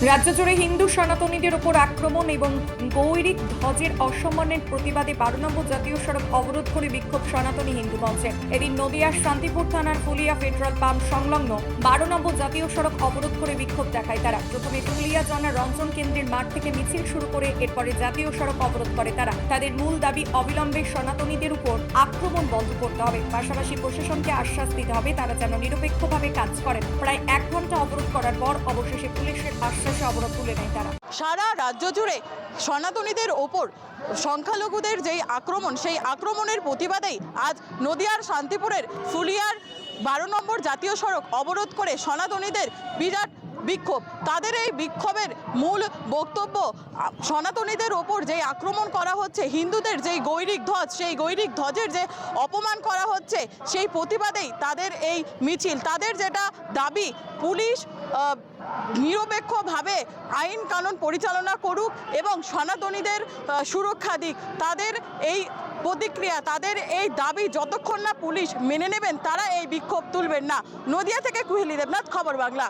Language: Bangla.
রাজ্য জুড়ে হিন্দু সনাতনীদের উপর আক্রমণ এবং গৈরিক ধ্বজের অসম্মানের প্রতিবাদে 12 নম্বর জাতীয় সড়ক অবরোধ করে বিক্ষোভ সনাতনী হিন্দু মঞ্চের। এদিন নদিয়ার শান্তিপুর থানার ফুলিয়া পেট্রোল পাম্প সংলগ্ন 12 নম্বর জাতীয় সড়ক অবরোধ করে বিক্ষোভ দেখায় তারা। প্রথমে ফুলিয়া জনা রঞ্জন কেন্দ্রের মাঠ থেকে মিছিল শুরু করে এরপরে জাতীয় সড়ক অবরোধ করে তারা। তাদের মূল দাবি অবিলম্বে সনাতনীদের উপর আক্রমণ বন্ধ করতে হবে, পাশাপাশি প্রশাসনকে আশ্বাস দিতে হবে তারা যেন নিরপেক্ষভাবে কাজ করেন। প্রায় 1 ঘন্টা অবরোধ করার পর অবশেষে পুলিশের আশ্বাসে অবরোধ তুলে নেয় তারা। সারা রাজ্য জুড়ে সনাতনীদের ওপর সংখ্যালঘুদের যেই আক্রমণ, সেই আক্রমণের প্রতিবাদেই আজ নদিয়ার শান্তিপুরের ফুলিয়ার 12 নম্বর জাতীয় সড়ক অবরোধ করে সনাতনীদের বিরাট বিক্ষোভ। তাদের এই বিক্ষোভের মূল বক্তব্য, সনাতনীদের ওপর যেই আক্রমণ করা হচ্ছে, হিন্দুদের যেই গৈরিক ধ্বজ, সেই গৈরিক ধ্বজের যে অপমান করা হচ্ছে, সেই প্রতিবাদেই তাদের এই মিছিল। তাদের যেটা দাবি, পুলিশ নিরপেক্ষভাবে আইন কানুন পরিচালনা করুক এবং সনাতনীদের সুরক্ষা দিক। তাদের এই প্রতিক্রিয়া, তাদের এই দাবি যতক্ষণ না পুলিশ মেনে নেবেন, তারা এই বিক্ষোভ তুলবেন না। নদিয়া থেকে কুহেলি দেবনাথ, খবর বাংলা।